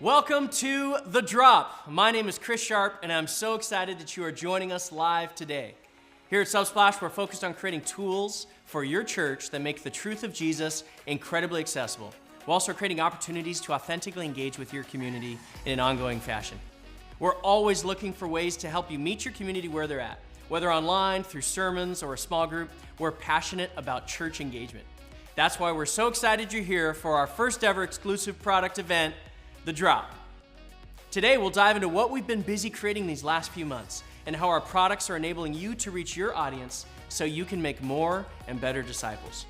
Welcome to The Drop. My name is Chris Sharp, and I'm so excited that you are joining us live today. Here at Subsplash, we're focused on creating tools for your church that make the truth of Jesus incredibly accessible. We're also creating opportunities to authentically engage with your community in an ongoing fashion. We're always looking for ways to help you meet your community where they're at. Whether online, through sermons, or a small group, we're passionate about church engagement. That's why we're so excited you're here for our first ever exclusive product event, The Drop. Today, we'll dive into what we've been busy creating these last few months and how our products are enabling you to reach your audience so you can make more and better disciples.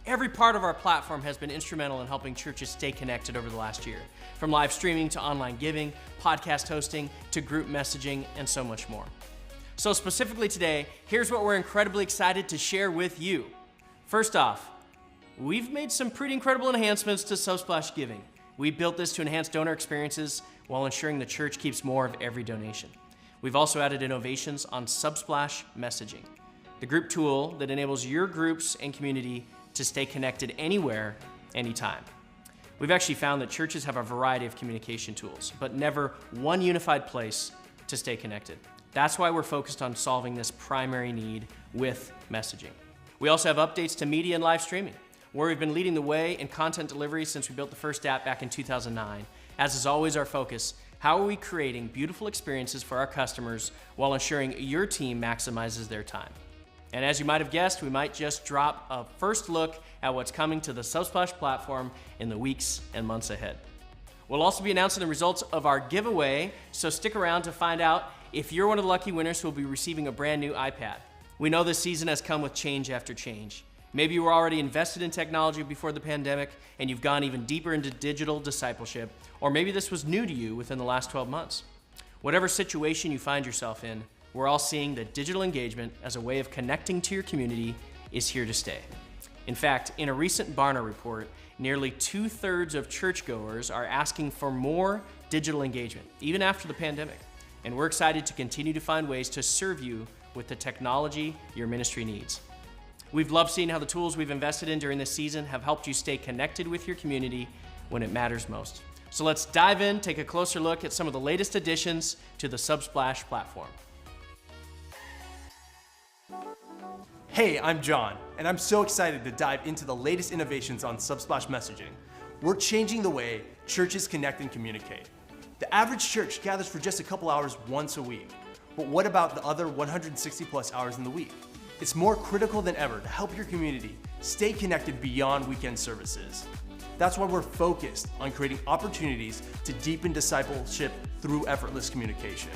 Every part of our platform has been instrumental in helping churches stay connected over the last year, from live streaming to online giving, podcast hosting, to group messaging, and so much more. So specifically today, here's what we're incredibly excited to share with you. First off, we've made some pretty incredible enhancements to Subsplash Giving. We built this to enhance donor experiences while ensuring the church keeps more of every donation. We've also added innovations on Subsplash Messaging, the group tool that enables your groups and community to stay connected anywhere, anytime. We've actually found that churches have a variety of communication tools, but never one unified place to stay connected. That's why we're focused on solving this primary need with messaging. We also have updates to media and live streaming, where we've been leading the way in content delivery since we built the first app back in 2009. As is always our focus, how are we creating beautiful experiences for our customers while ensuring your team maximizes their time? And as you might have guessed, we might just drop a first look at what's coming to the Subsplash platform in the weeks and months ahead. We'll also be announcing the results of our giveaway, so stick around to find out if you're one of the lucky winners who will be receiving a brand new iPad. We know this season has come with change after change. Maybe you were already invested in technology before the pandemic and you've gone even deeper into digital discipleship, or maybe this was new to you within the last 12 months. Whatever situation you find yourself in, we're all seeing that digital engagement as a way of connecting to your community is here to stay. In fact, in a recent Barna report, nearly 2/3 of churchgoers are asking for more digital engagement, even after the pandemic. And we're excited to continue to find ways to serve you with the technology your ministry needs. We've loved seeing how the tools we've invested in during this season have helped you stay connected with your community when it matters most. So let's dive in, take a closer look at some of the latest additions to the Subsplash platform. Hey, I'm John, and I'm so excited to dive into the latest innovations on Subsplash messaging. We're changing the way churches connect and communicate. The average church gathers for just a couple hours once a week. But what about the other 160 plus hours in the week? It's more critical than ever to help your community stay connected beyond weekend services. That's why we're focused on creating opportunities to deepen discipleship through effortless communication,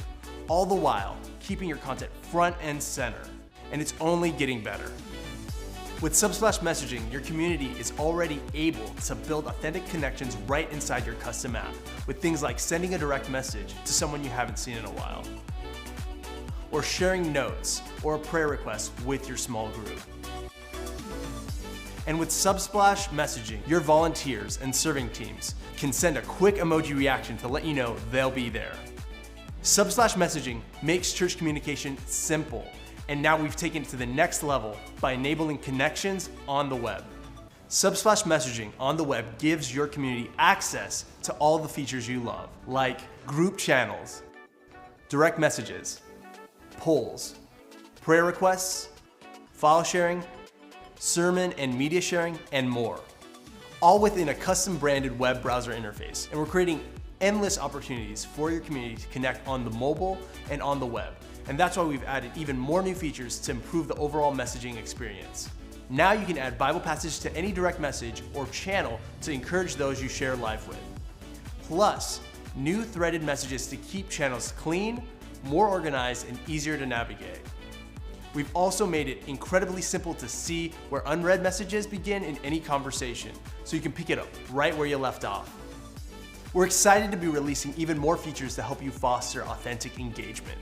all the while keeping your content front and center. And it's only getting better. With Subsplash messaging, your community is already able to build authentic connections right inside your custom app with things like sending a direct message to someone you haven't seen in a while, or sharing notes or a prayer request with your small group. And with Subsplash messaging, your volunteers and serving teams can send a quick emoji reaction to let you know they'll be there. Subsplash messaging makes church communication simple, and now we've taken it to the next level by enabling connections on the web. Subsplash messaging on the web gives your community access to all the features you love, like group channels, direct messages, polls, prayer requests, file sharing, sermon and media sharing, and more, all within a custom branded web browser interface. And we're creating endless opportunities for your community to connect on the mobile and on the web. And that's why we've added even more new features to improve the overall messaging experience. Now you can add Bible passages to any direct message or channel to encourage those you share live with. Plus, new threaded messages to keep channels clean, more organized, and easier to navigate. We've also made it incredibly simple to see where unread messages begin in any conversation, so you can pick it up right where you left off. We're excited to be releasing even more features to help you foster authentic engagement.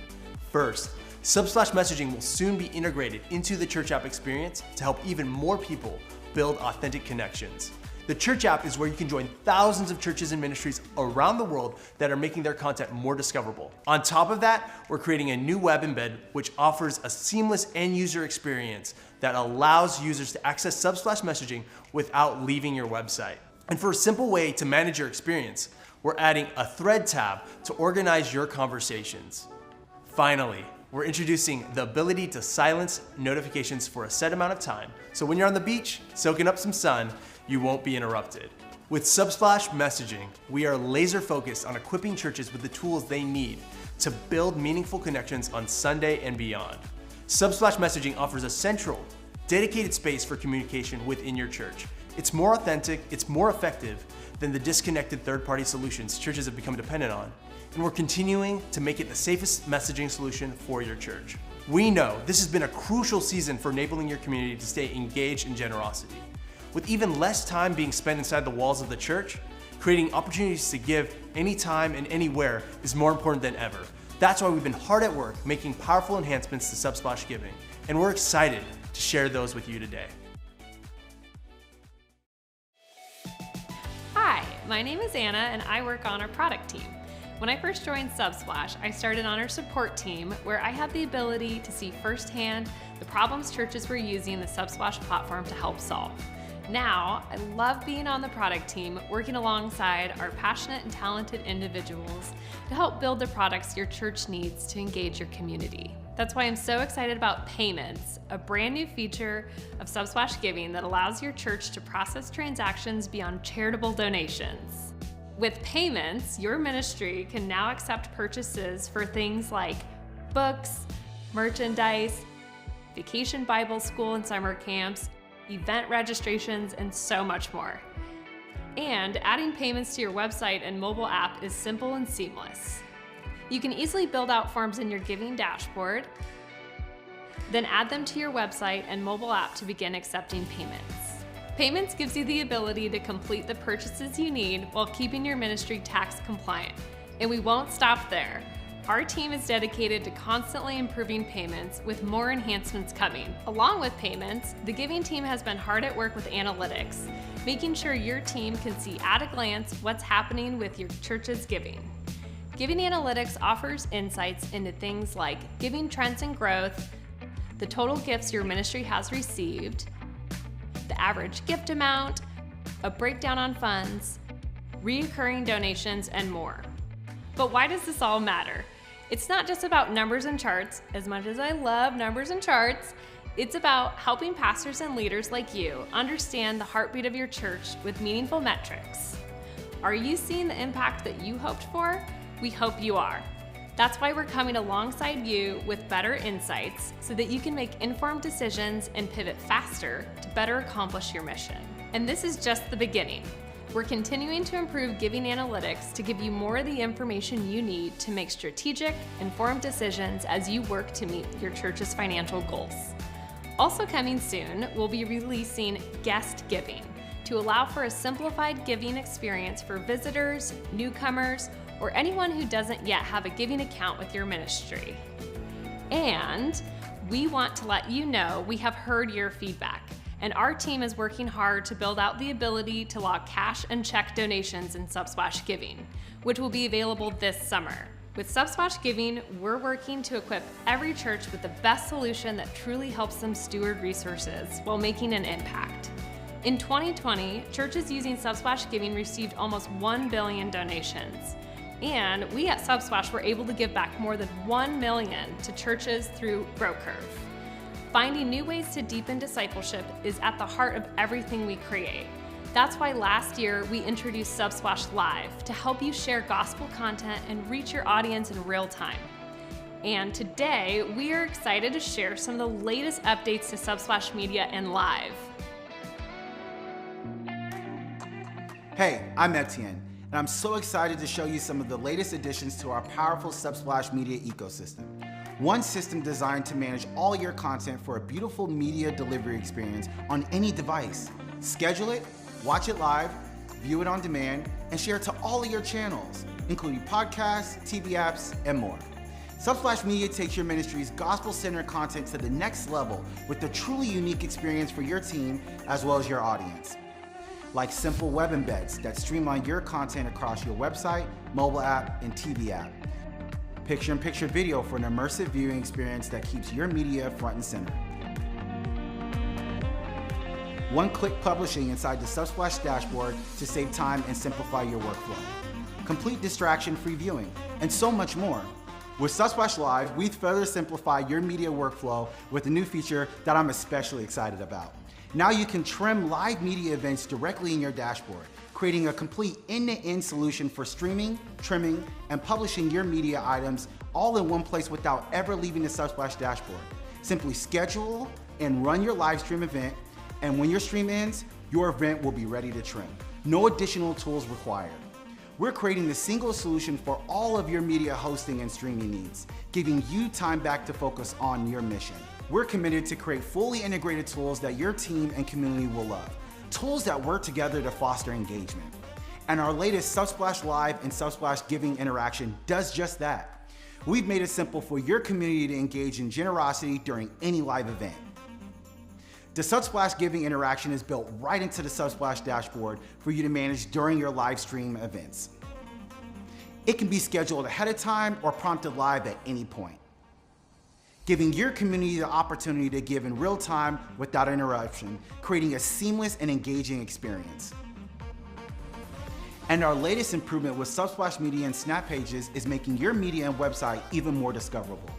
First, Subsplash messaging will soon be integrated into the church app experience to help even more people build authentic connections. The church app is where you can join thousands of churches and ministries around the world that are making their content more discoverable. On top of that, we're creating a new web embed which offers a seamless end user experience that allows users to access Subsplash messaging without leaving your website. And for a simple way to manage your experience, we're adding a thread tab to organize your conversations. Finally, we're introducing the ability to silence notifications for a set amount of time, so when you're on the beach soaking up some sun, you won't be interrupted. With Subsplash messaging, we are laser focused on equipping churches with the tools they need to build meaningful connections on Sunday and beyond. Subsplash messaging offers a central, dedicated space for communication within your church. It's more authentic, it's more effective than the disconnected third-party solutions churches have become dependent on. And we're continuing to make it the safest messaging solution for your church. We know this has been a crucial season for enabling your community to stay engaged in generosity. With even less time being spent inside the walls of the church, creating opportunities to give anytime and anywhere is more important than ever. That's why we've been hard at work making powerful enhancements to Subsplash Giving, and we're excited to share those with you today. Hi, my name is Anna and I work on our product team. When I first joined Subsplash, I started on our support team where I had the ability to see firsthand the problems churches were using the Subsplash platform to help solve. Now, I love being on the product team, working alongside our passionate and talented individuals to help build the products your church needs to engage your community. That's why I'm so excited about Payments, a brand new feature of Subsplash Giving that allows your church to process transactions beyond charitable donations. With Payments, your ministry can now accept purchases for things like books, merchandise, vacation Bible school and summer camps, event registrations, and so much more. And adding payments to your website and mobile app is simple and seamless. You can easily build out forms in your giving dashboard, then add them to your website and mobile app to begin accepting payments. Payments gives you the ability to complete the purchases you need while keeping your ministry tax compliant. And we won't stop there. Our team is dedicated to constantly improving Payments with more enhancements coming. Along with Payments, the giving team has been hard at work with analytics, making sure your team can see at a glance what's happening with your church's giving. Giving Analytics offers insights into things like giving trends and growth, the total gifts your ministry has received, the average gift amount, a breakdown on funds, recurring donations, and more. But why does this all matter? It's not just about numbers and charts. As much as I love numbers and charts, it's about helping pastors and leaders like you understand the heartbeat of your church with meaningful metrics. Are you seeing the impact that you hoped for? We hope you are. That's why we're coming alongside you with better insights so that you can make informed decisions and pivot faster to better accomplish your mission. And this is just the beginning. We're continuing to improve giving analytics to give you more of the information you need to make strategic, informed decisions as you work to meet your church's financial goals. Also coming soon, we'll be releasing guest giving to allow for a simplified giving experience for visitors, newcomers, or anyone who doesn't yet have a giving account with your ministry. And we want to let you know we have heard your feedback, and our team is working hard to build out the ability to log cash and check donations in Subsplash Giving, which will be available this summer. With Subsplash Giving, we're working to equip every church with the best solution that truly helps them steward resources while making an impact. In 2020, churches using Subsplash Giving received almost 1 billion donations. And we at Subsplash were able to give back more than 1 million to churches through GrowCurve. Finding new ways to deepen discipleship is at the heart of everything we create. That's why last year we introduced Subsplash Live to help you share gospel content and reach your audience in real time. And today we are excited to share some of the latest updates to Subsplash Media and Live. Hey, I'm Etienne, and I'm so excited to show you some of the latest additions to our powerful Subsplash Media ecosystem. One system designed to manage all your content for a beautiful media delivery experience on any device. Schedule it, watch it live, view it on demand, and share it to all of your channels, including podcasts, TV apps, and more. Subsplash Media takes your ministry's gospel-centered content to the next level with a truly unique experience for your team as well as your audience. Like simple web embeds that streamline your content across your website, mobile app, and TV app. Picture-in-picture video for an immersive viewing experience that keeps your media front and center. one-click publishing inside the Subsplash dashboard to save time and simplify your workflow, complete distraction-free viewing, and so much more. With Subsplash Live, we further simplify your media workflow with a new feature that I'm especially excited about. Now you can trim live media events directly in your dashboard, creating a complete end-to-end solution for streaming, trimming, and publishing your media items all in one place without ever leaving the Subsplash dashboard. Simply schedule and run your live stream event, and when your stream ends, your event will be ready to trim. No additional tools required. We're creating the single solution for all of your media hosting and streaming needs, giving you time back to focus on your mission. We're committed to create fully integrated tools that your team and community will love, tools that work together to foster engagement. And our latest Subsplash Live and Subsplash Giving interaction does just that. We've made it simple for your community to engage in generosity during any live event. The Subsplash Giving interaction is built right into the Subsplash dashboard for you to manage during your live stream events. It can be scheduled ahead of time or prompted live at any point, giving your community the opportunity to give in real time without interruption, creating a seamless and engaging experience. And our latest improvement with Subsplash Media and Snap Pages is making your media and website even more discoverable,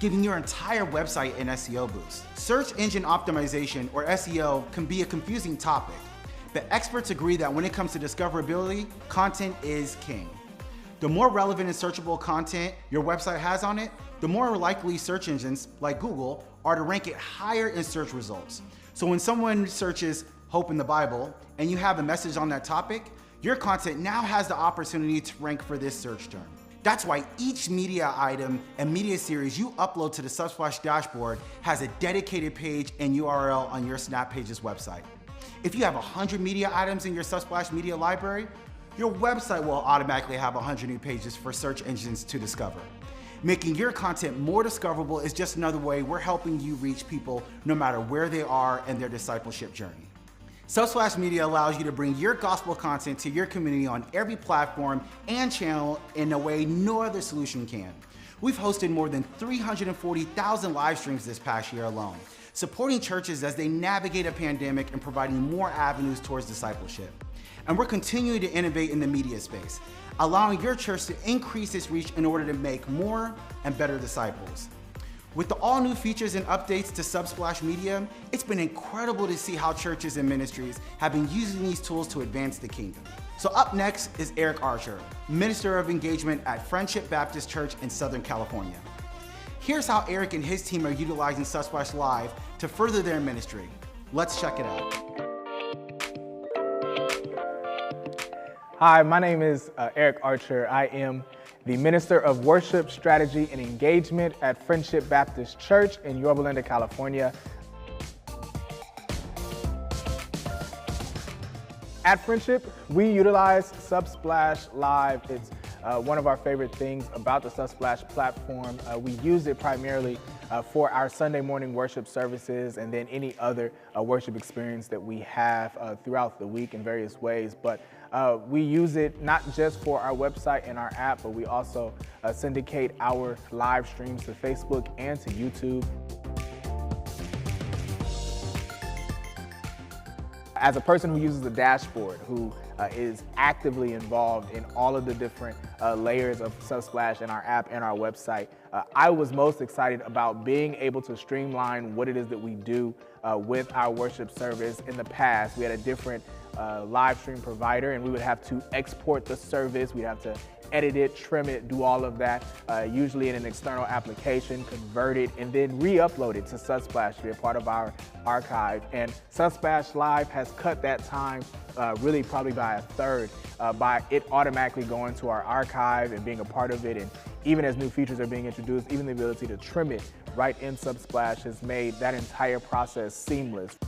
giving your entire website an SEO boost. Search engine optimization, or SEO, can be a confusing topic, but experts agree that when it comes to discoverability, content is king. The more relevant and searchable content your website has on it, the more likely search engines, like Google, are to rank it higher in search results. So when someone searches hope in the Bible, and you have a message on that topic, your content now has the opportunity to rank for this search term. That's why each media item and media series you upload to the Subsplash dashboard has a dedicated page and URL on your Snap Pages website. If you have 100 media items in your Subsplash media library, your website will automatically have 100 new pages for search engines to discover. Making your content more discoverable is just another way we're helping you reach people no matter where they are in their discipleship journey. Subsplash Media allows you to bring your gospel content to your community on every platform and channel in a way no other solution can. We've hosted more than 340,000 live streams this past year alone, supporting churches as they navigate a pandemic and providing more avenues towards discipleship. And we're continuing to innovate in the media space, allowing your church to increase its reach in order to make more and better disciples. With the all new features and updates to Subsplash Media, it's been incredible to see how churches and ministries have been using these tools to advance the kingdom. So up next is Eric Archer, Minister of Engagement at Friendship Baptist Church in Southern California. Here's how Eric and his team are utilizing Subsplash Live to further their ministry. Let's check it out. Hi, my name is Eric Archer. I am the Minister of Worship, Strategy, and Engagement at Friendship Baptist Church in Yorba Linda, California. At Friendship, we utilize Subsplash Live. It's one of our favorite things about the Subsplash platform. We use it primarily for our Sunday morning worship services and then any other worship experience that we have throughout the week in various ways. But we use it not just for our website and our app, but we also syndicate our live streams to Facebook and to YouTube. As a person who uses the dashboard, who is actively involved in all of the different layers of Subsplash and our app and our website, I was most excited about being able to streamline what it is that we do with our worship service. In the past, we had a different live stream provider, and we would have to export the service. We'd have to edit it, trim it, do all of that, usually in an external application, convert it, and then re-upload it to Subsplash to be a part of our archive. And Subsplash Live has cut that time really probably by a third by it automatically going to our archive and being a part of it. And even as new features are being introduced, even the ability to trim it right in Subsplash has made that entire process seamless.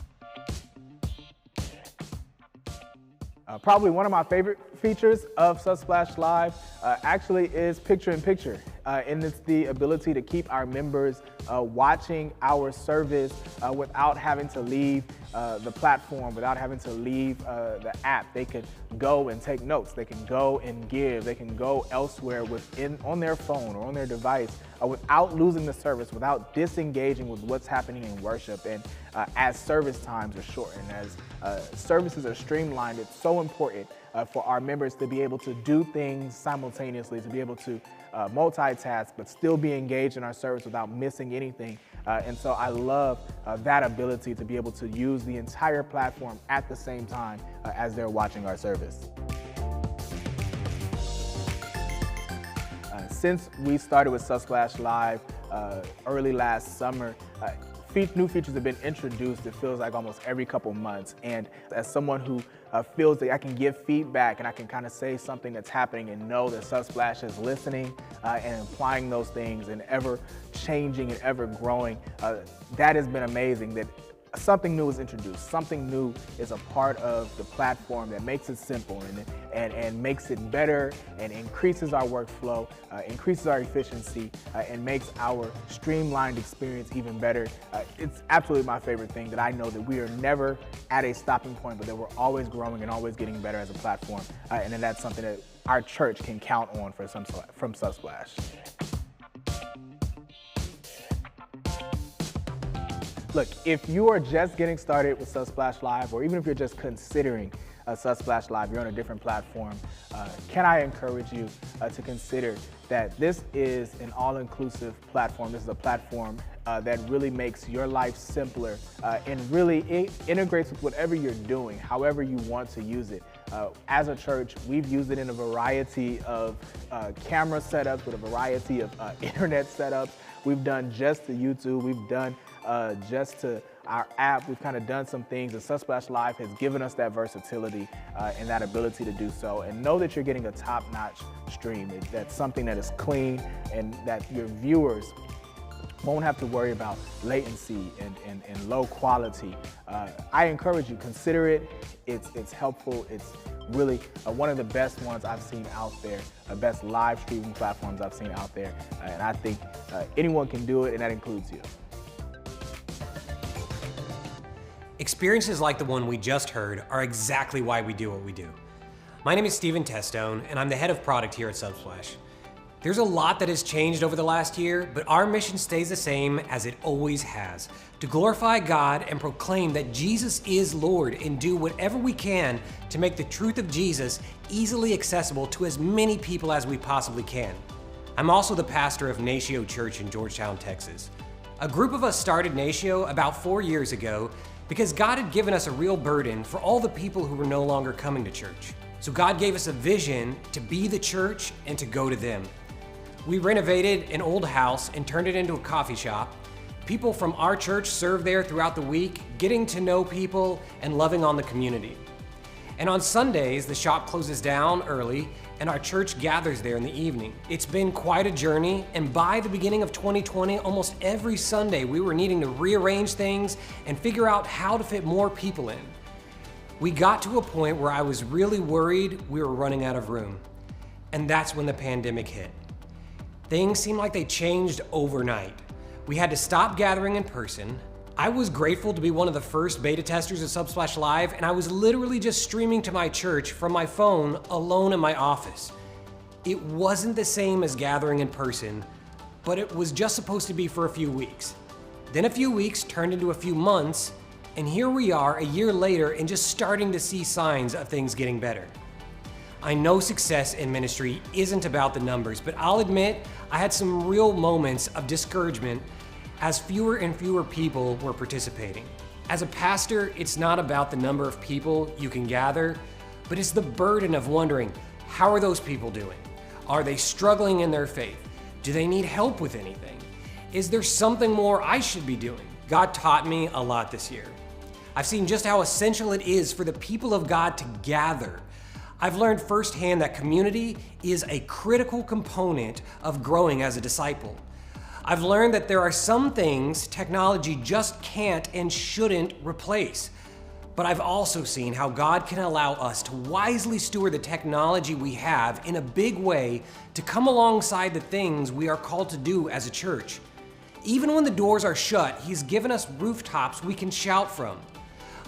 Probably one of my favorite features of Subsplash Live actually is picture-in-picture. And it's the ability to keep our members watching our service without having to leave the platform, without having to leave the app. They can go and take notes. They can go and give. They can go elsewhere on their phone or on their device without losing the service, without disengaging with what's happening in worship. And as service times are shortened, as services are streamlined, it's so important for our members to be able to do things simultaneously, to be able to multitask, but still be engaged in our service without missing anything. And so I love that ability to be able to use the entire platform at the same time as they're watching our service. Since we started with Subsplash Live early last summer, new features have been introduced, it feels like almost every couple months. And as someone who feels that I can give feedback and I can kind of say something that's happening and know that Subsplash is listening and applying those things and ever changing and ever growing, that has been amazing. That something new is introduced, something new is a part of the platform that makes it simple and makes it better and increases our workflow, increases our efficiency, and makes our streamlined experience even better. It's absolutely my favorite thing, that I know that we are never at a stopping point, but that we're always growing and always getting better as a platform. And then that's something that our church can count on from Subsplash. Look, if you are just getting started with Subsplash Live, or even if you're just considering Subsplash Live, you're on a different platform, can I encourage you to consider that this is an all-inclusive platform. This is a platform that really makes your life simpler and really integrates with whatever you're doing, however you want to use it. As a church, we've used it in a variety of camera setups, with a variety of internet setups. We've done just to YouTube, we've done just to our app, we've kind of done some things, and Subsplash Live has given us that versatility and that ability to do so. And know that you're getting a top-notch stream. That's something that is clean and that your viewers won't have to worry about latency and low quality. I encourage you, consider it. It's helpful. It's really one of the best ones I've seen out there, the best live streaming platforms I've seen out there. And I think anyone can do it, and that includes you. Experiences like the one we just heard are exactly why we do what we do. My name is Steven Testone, and I'm the head of product here at Subsplash. There's a lot that has changed over the last year, but our mission stays the same as it always has: to glorify God and proclaim that Jesus is Lord, and do whatever we can to make the truth of Jesus easily accessible to as many people as we possibly can. I'm also the pastor of Natio Church in Georgetown, Texas. A group of us started Natio about 4 years ago because God had given us a real burden for all the people who were no longer coming to church. So God gave us a vision to be the church and to go to them. We renovated an old house and turned it into a coffee shop. People from our church serve there throughout the week, getting to know people and loving on the community. And on Sundays, the shop closes down early and our church gathers there in the evening. It's been quite a journey, and by the beginning of 2020, almost every Sunday we were needing to rearrange things and figure out how to fit more people in. We got to a point where I was really worried we were running out of room, and that's when the pandemic hit. Things seemed like they changed overnight. We had to stop gathering in person. I was grateful to be one of the first beta testers of Subsplash Live, and I was literally just streaming to my church from my phone alone in my office. It wasn't the same as gathering in person, but it was just supposed to be for a few weeks. Then a few weeks turned into a few months, and here we are a year later and just starting to see signs of things getting better. I know success in ministry isn't about the numbers, but I'll admit I had some real moments of discouragement as fewer and fewer people were participating. As a pastor, it's not about the number of people you can gather, but it's the burden of wondering, how are those people doing? Are they struggling in their faith? Do they need help with anything? Is there something more I should be doing? God taught me a lot this year. I've seen just how essential it is for the people of God to gather. I've learned firsthand that community is a critical component of growing as a disciple. I've learned that there are some things technology just can't and shouldn't replace. But I've also seen how God can allow us to wisely steward the technology we have in a big way to come alongside the things we are called to do as a church. Even when the doors are shut, He's given us rooftops we can shout from.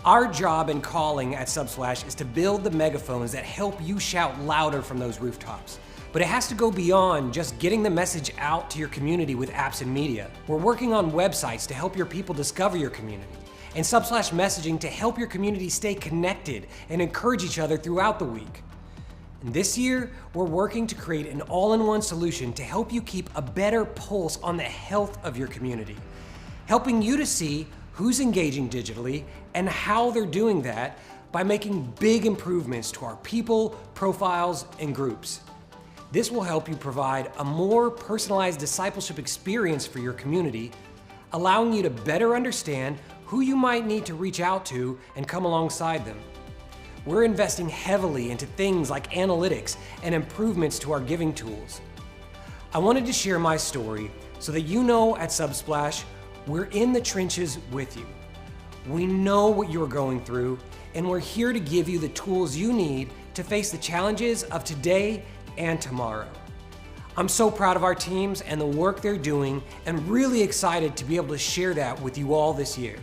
Our job and calling at Subsplash is to build the megaphones that help you shout louder from those rooftops. But it has to go beyond just getting the message out to your community with apps and media. We're working on websites to help your people discover your community, and Subsplash messaging to help your community stay connected and encourage each other throughout the week. And this year, we're working to create an all-in-one solution to help you keep a better pulse on the health of your community, helping you to see who's engaging digitally and how they're doing that by making big improvements to our people, profiles, and groups. This will help you provide a more personalized discipleship experience for your community, allowing you to better understand who you might need to reach out to and come alongside them. We're investing heavily into things like analytics and improvements to our giving tools. I wanted to share my story so that you know at Subsplash, we're in the trenches with you. We know what you're going through, and we're here to give you the tools you need to face the challenges of today and tomorrow. I'm so proud of our teams and the work they're doing, and really excited to be able to share that with you all this year.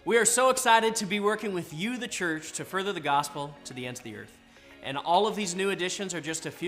We are so excited to be working with you, the church, to further the gospel to the ends of the earth. And all of these new additions are just a few